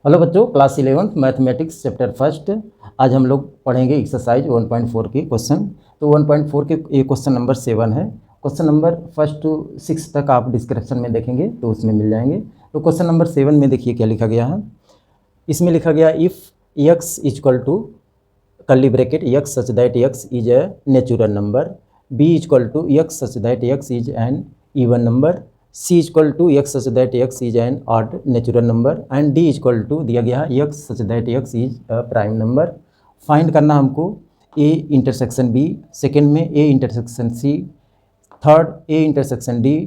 Hello बच्चों, class 11th mathematics chapter first. आज हम लोग पढ़ेंगे एक्सरसाइज 1.4 के क्वेश्चन। तो 1.4 के ये क्वेश्चन नंबर 7 है। क्वेश्चन नंबर 1 to 6 तक आप डिस्क्रिप्शन में देखेंगे तो उसमें मिल जाएंगे। तो क्वेश्चन नंबर 7 में देखिए क्या लिखा गया है। इसमें लिखा गया if x equal to curly bracket x such that x is a natural number, b equal to x such that x is an even number, c equal to x such that x is an odd natural number and d equal to दिया गया है x such that x is a prime number. Find करना हमको a intersection b, second में a intersection c, third a intersection d,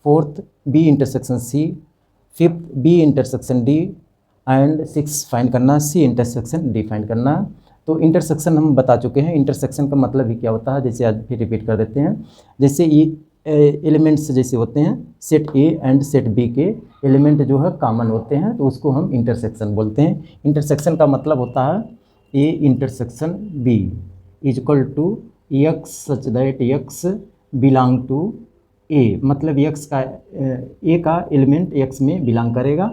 fourth b intersection c, fifth b intersection d and six find करना c intersection d find करना। तो intersection हम बता चुके हैं। इंटरसेक्शन का मतलब ही क्या होता है, जैसे आज फिर रिपीट कर देते हैं। जैसे ये एलिमेंट्स जैसे होते हैं, set A and set B के एलिमेंट जो है कॉमन होते हैं तो उसको हम इंटरसेक्शन बोलते हैं। इंटरसेक्शन का मतलब होता है A intersection B is equal to X such that X belong to A, मतलब एक्स का ए का एलिमेंट एक्स में बिलोंग करेगा।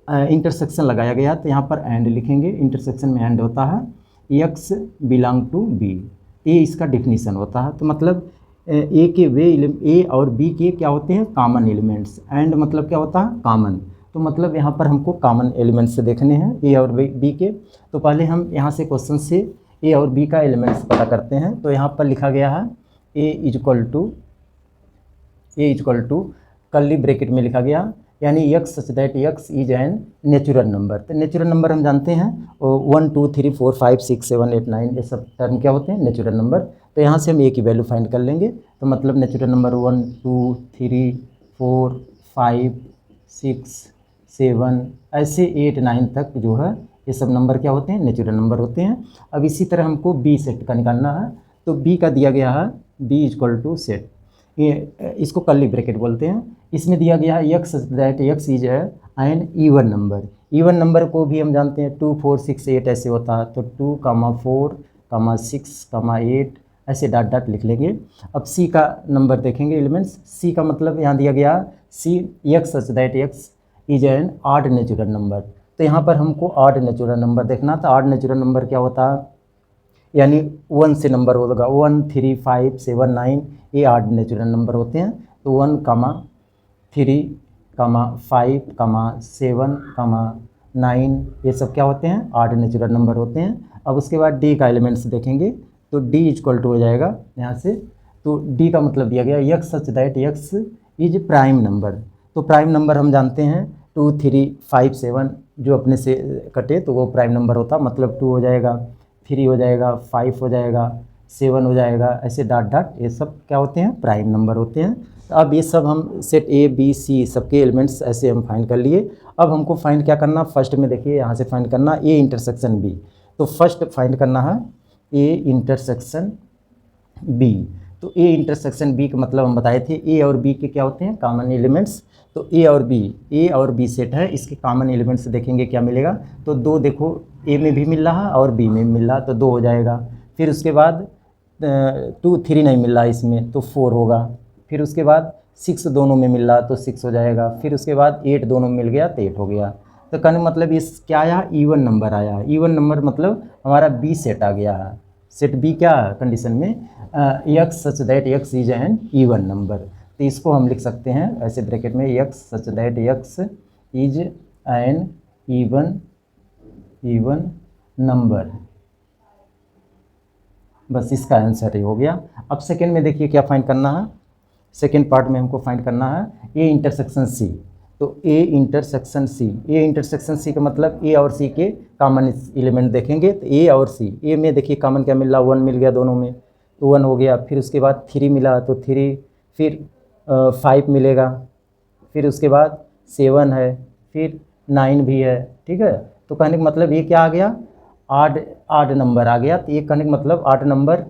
इंटरसेक्शन लगाया गया तो यहाँ पर एंड लिखेंगे। इंटरसेक्शन में एंड होता है एक्स बिलोंग टू बी, ये इसका डिफिनीसन होता है। तो मतलब ए के वे ए और बी के क्या होते हैं, कॉमन एलिमेंट्स। एंड मतलब क्या होता है, कॉमन। तो मतलब यहाँ पर हमको कॉमन एलिमेंट्स देखने हैं ए और बी के। तो पहले हम यहाँ से क्वेश्चन से ए और बी का एलिमेंट्स पता करते हैं। तो यहाँ पर लिखा गया है ए इक्वल टू कर्ली ब्रैकेट में लिखा गया यानी x such that X is N natural number. तो नेचुरल नंबर हम जानते हैं 1 2 3 4 5 6 7 8 9 ये सब टर्म क्या होते हैं, नेचुरल नंबर। तो यहाँ से हम ए की वैल्यू फाइंड कर लेंगे। तो मतलब नेचुरल नंबर 1 2 3 4 5 6 7 ऐसे 8 9 तक जो है ये सब नंबर क्या होते हैं, नेचुरल नंबर होते हैं। अब इसी तरह हमको बी सेट का निकालना है। तो बी का दिया गया है बी इक्वल टू सेट, ये इसको कर्ली ब्रैकेट बोलते हैं। इसमें दिया गया है x that X is an even number. Even number को भी हम जानते हैं 2 4 6 8 ऐसे होता है। तो 2 4 6 8 ऐसे डॉट डॉट लिख लेंगे। अब सी का नंबर देखेंगे एलिमेंट्स। सी का मतलब यहाँ दिया गया C X such that X is an odd natural number. तो यहाँ पर हमको ऑड नेचुरल नंबर देखना था। ऑड नेचुरल नंबर क्या होता है, यानी 1 से नंबर होगा 1 3 5 7 9 ये ऑड नेचुरल नंबर होते हैं। तो 1 3 5 7 9 ये सब क्या होते हैं, ऑड नेचुरल नंबर होते हैं। अब उसके बाद डी का एलिमेंट्स देखेंगे। तो डी इक्वल टू हो जाएगा यहाँ से। तो डी का मतलब दिया गया x such that X is prime number. तो प्राइम नंबर हम जानते हैं 2 3 5 7 जो अपने से कटे तो वो प्राइम नंबर होता, मतलब 2 हो जाएगा, 3 हो जाएगा, 5 हो जाएगा, 7 हो जाएगा, ऐसे डॉट डॉट ये सब क्या होते हैं, प्राइम नंबर होते हैं। तो अब ये सब हम सेट ए बी सी सबके एलिमेंट्स ऐसे हम फाइंड कर लिए। अब हमको फाइंड क्या करना, फर्स्ट में देखिए यहाँ से फाइंड करना ए इंटरसेक्शन बी। तो फर्स्ट फाइंड करना है ए इंटरसेक्शन बी। तो ए इंटरसेक्शन बी का मतलब हम बताए थे ए और बी के क्या होते हैं, कॉमन एलिमेंट्स। तो ए और बी सेट है, इसके कॉमन एलिमेंट्स देखेंगे क्या मिलेगा। तो 2 देखो ए में भी मिल रहा और बी में भी मिल रहा, तो 2 हो जाएगा। फिर उसके बाद 2 3 नहीं मिल रहा इसमें तो 4 होगा। फिर उसके बाद 6 दोनों में मिल रहा तो 6 हो जाएगा। फिर उसके बाद 8 दोनों में मिल गया तो 8 हो गया। तो कहने मतलब इस क्या आया, इवन नंबर आया। इवन नंबर मतलब हमारा बी सेट आ गया है। सेट बी क्या कंडीशन में, x such that X is an even number. तो इसको हम लिख सकते हैं ऐसे ब्रैकेट में x such that X is an even number. बस इसका आंसर ही हो गया। अब सेकेंड में देखिए क्या फाइंड करना है। सेकेंड पार्ट में हमको फाइंड करना है ए इंटरसेक्शन सी। तो A intersection C, A intersection C का मतलब ए और सी के कॉमन एलिमेंट देखेंगे। तो ए और सी, ए में देखिए कॉमन क्या मिल रहा, 1 मिल गया दोनों में तो 1 हो गया। फिर उसके बाद 3 मिला तो 3, फिर 5 मिलेगा, फिर उसके बाद 7 है, फिर 9 भी है, ठीक है। तो कहने का मतलब ये क्या आ गया, आड नंबर आ गया। तो ये कहने का मतलब आड नंबर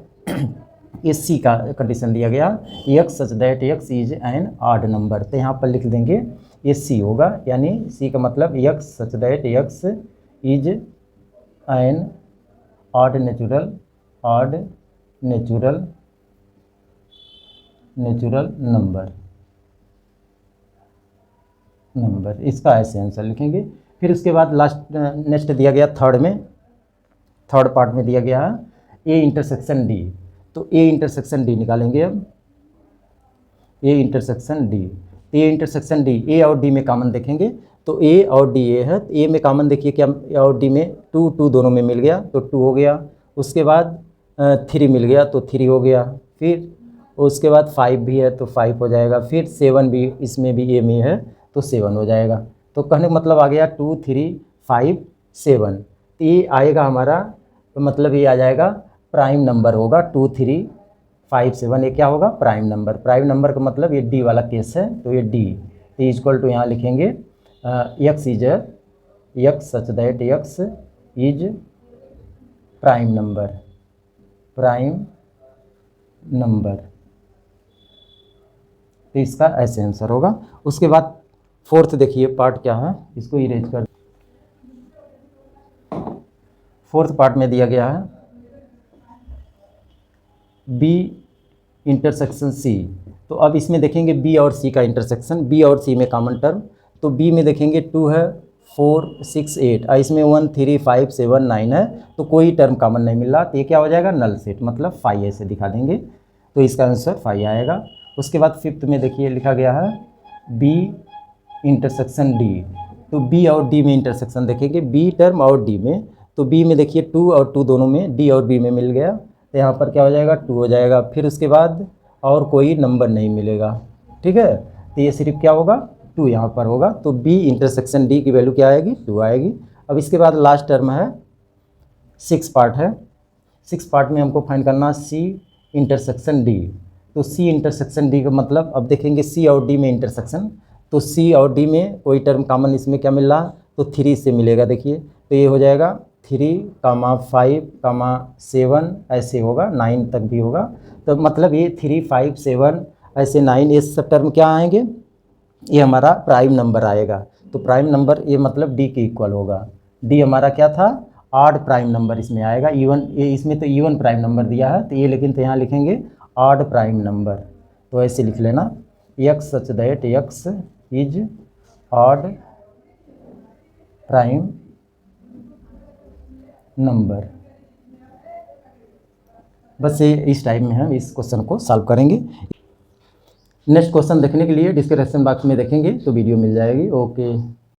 ये सी का कंडीशन दिया गया x such that X is an odd number. तो यहाँ पर लिख देंगे ये सी होगा, यानी सी का मतलब x such that X is an odd natural number. इसका ऐसे आंसर लिखेंगे। फिर उसके बाद लास्ट नेक्स्ट दिया गया थर्ड पार्ट में दिया गया है ए इंटरसेक्शन डी। तो ए इंटरसेक्शन डी निकालेंगे अब, A intersection D. A intersection D, A और डी में कॉमन देखेंगे तो ए और डी ए है, तो ए में कॉमन देखिए क्या, ए और डी में 2 दोनों में मिल गया तो 2 हो गया। उसके बाद 3 मिल गया तो 3 हो गया। फिर उसके बाद 5 भी है तो 5 हो जाएगा। फिर 7 भी इसमें भी ए में है तो 7 हो जाएगा। तो कहने का मतलब आ गया 2 3 5 7। तो ये आएगा हमारा, तो मतलब ये आ जाएगा प्राइम नंबर होगा 2 3 5 7। ये क्या होगा, प्राइम नंबर। प्राइम नंबर का मतलब ये डी वाला केस है, तो ये डी इक्वल टू यहाँ लिखेंगे x is x such that X is prime number. तो इसका ऐसे आंसर होगा। उसके बाद फोर्थ देखिए पार्ट क्या है, इसको इरेज कर। फोर्थ पार्ट में दिया गया है बी इंटरसेक्शन सी। तो अब इसमें देखेंगे बी और सी का इंटरसेक्शन, बी और सी में कॉमन टर्म। तो बी में देखेंगे 2 है, 4 6 8 और इसमें 1 3 5 7 9 है, तो कोई टर्म कॉमन नहीं मिल रहा। तो ये क्या हो जाएगा, नल सेट, मतलब 5 ऐसे दिखा देंगे। तो इसका आंसर 5 आएगा। उसके बाद फिफ्थ में देखिए लिखा गया है बी इंटरसेक्शन डी। तो बी और डी में इंटरसेक्शन देखेंगे, बी टर्म और डी में। तो बी में देखिए 2 और 2 दोनों में, डी और बी में मिल गया, तो यहाँ पर क्या हो जाएगा 2 हो जाएगा। फिर उसके बाद और कोई नंबर नहीं मिलेगा, ठीक है। तो ये सिर्फ क्या होगा, 2 यहाँ पर होगा। तो बी इंटरसेक्शन डी की वैल्यू क्या आएगी, 2 आएगी। अब इसके बाद लास्ट टर्म है 6 पार्ट है। 6 पार्ट में हमको फाइंड करना सी इंटरसेक्शन डी। तो सी इंटरसेक्शन डी का मतलब अब देखेंगे सी और डी में इंटरसेक्शन। तो सी और डी में कोई टर्म कॉमन इसमें क्या मिल रहा, तो 3 से मिलेगा। देखिए तो ये हो जाएगा 3, 5, 7 ऐसे होगा, 9 तक भी होगा। तो मतलब ये 3 5 7 ऐसे 9 ये सब टर्म क्या आएंगे, ये हमारा प्राइम नंबर आएगा। तो प्राइम नंबर ये मतलब डी के इक्वल होगा। डी हमारा क्या था, ऑड प्राइम नंबर इसमें आएगा। इवन ये इसमें तो इवन प्राइम नंबर दिया है, तो ये लेकिन तो यहाँ लिखेंगे ऑड प्राइम नंबर। तो ऐसे लिख लेना x such that X is odd prime number. बस ये इस टाइप में हम इस क्वेश्चन को सॉल्व करेंगे। नेक्स्ट क्वेश्चन देखने के लिए डिस्क्रिप्शन बॉक्स में देखेंगे तो वीडियो मिल जाएगी। ओके।